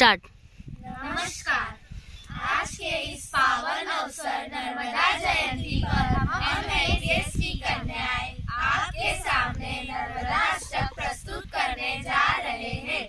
Start. नमस्कार। आज के इस पावन अवसर नर्मदा जयंती पर हम एडीएसपी कन्याएं आपके सामने नर्मदा अष्टक प्रस्तुत करने जा रहे हैं।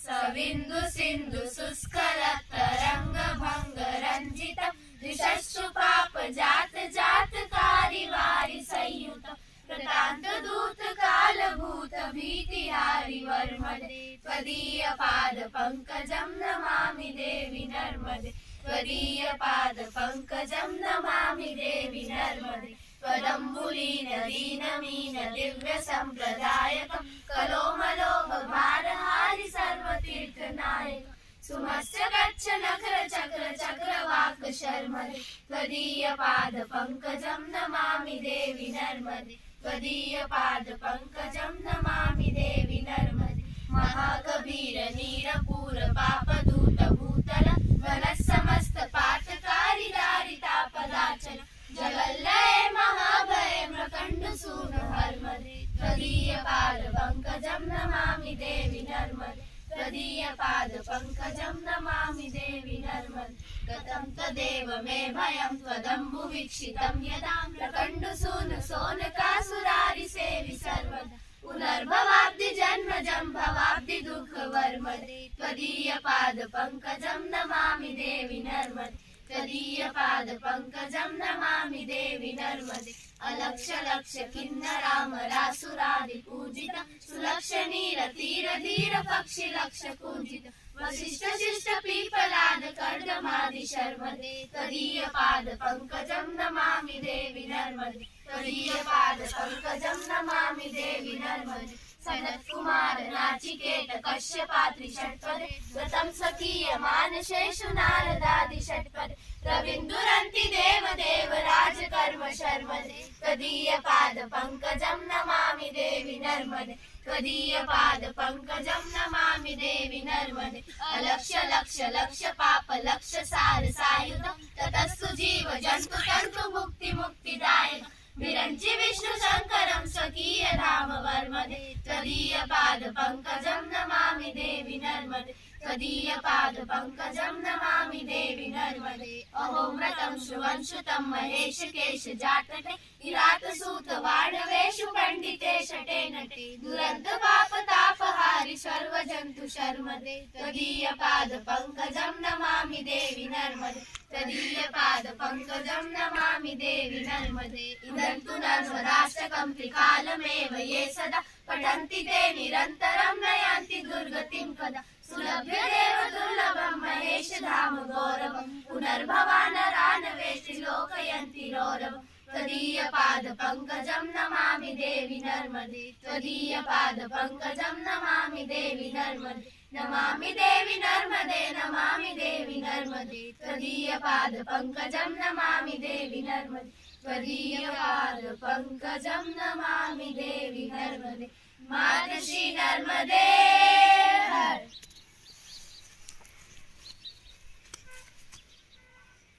सविंदु सिंधु शुष्कर तरंग भंग रंजित दिशश्रु पाप जात जात कारी वारी संयुत प्रतांत दूत काल भूत भीतिहारी वर्मदे त्वदीय पाद पंकजं नमामि देवी नर्मदे त्वदीय पाद पंकजं नमामि देवी नर्मदे त्वदम्बुलीन दीनमीन दिव्य संप्रदायकं कलोमलोभ भारहारि सर्वतीर्थनायक सुमस्य गच्छ नखर चक्र चक्रवाक शर्मदे त्वदीय पाद पंकजं नमामि देवी नर्मदे त्वदीय पाद पंकजं नमामि देवी नर्मदे महाकबीर नीरपूर पापदूत भूतल वनसमस्त पातकारी दारितापदाचन जगल्लय महाभय मृकंड सून हर्मदे त्वदीय पाद पंकजं नमामि देवी नर्मदे त्वदीय पाद पंकजं नमामि देवी नर्मदे गतं तदेव मे भयं त्वदम्बु वीक्षितं यदा प्रकण्डसून सोनकासुरारि सेवि सर्वदा पुनर्भवाब्धि जन्मजं भवाब्धि दुःख वर्मदे त्वदीय पाद पंकजं नमामि देवी नर्मदे त्वदीय पाद पंकजं नमामि देवी नर्मदे अलक्ष लक्ष किन्नरामरासुरादि पूजित सुलक्ष नीर तीर धीर पक्षी लक्ष पूजित वशिष्ठ शिष्ट पीपलाद कर्दमादि शर्मदे त्वदीय पाद पंकजं नमामि देवी नर्मदे त्वदीय पाद पंकजं नमामि देवी नर्मदे सनत कुमार नाचिकेत कश्यपात्रि षट्पदे व्रतं स्वकीय मानशेषु नारदादि षट्पदे रविन्दुरन्ति देव देव राजकर्म शर्मदे त्वदीय पाद पंकजं नमामि देवी नर्मदे त्वदीय पाद पंकजं नमामि देवी नर्मदे अलक्ष लक्ष लक्ष पाप लक्ष सार सायुध ततस्तु जीव जन्तु तन्तु मुक्ति मुक्तिदायक विरंचि विष्णु शंकरं स्वकीय धाम वर्मदे त्वदीय पाद पंकजं नमामि देवी नर्मदे त्वदीय पाद पंकजं नमामि देवी नर्मदे अहोमृतं श्रुवंशुतं महेश केश जातटे किरात सूत वाणवेषु पंडिते शटे नटे दुरंत पाप तापहारि सर्व जंतु शर्मदे त्वदीय पाद पंकजं नमामि देवी नर्मदे त्वदीय पाद पंकजं नमामि देवी नर्मदे इदं तु नर्मदाष्टकं त्रिकालमेव ये सदा पठन्ति ते निरन्तरं नयान्ति दुर्गतिं कदा सुलभ्य देव दुर्लभं महेश धाम गौरवं पुनर्भवानरानवेष्टि लोकयन्ति रौरवं त्वदीय पाद पंकजं नमामि देवी नर्मदे त्वदीय पाद पंकजं नमामि देवी नर्मदे नमामि देवी नर्मदे नमामि देवी नर्मदे त्वदीय पाद पंकजं नमामि देवी नर्मदे त्वदीय पाद पंकजं नमामि देवी नर्मदे मातश्री नर्मदे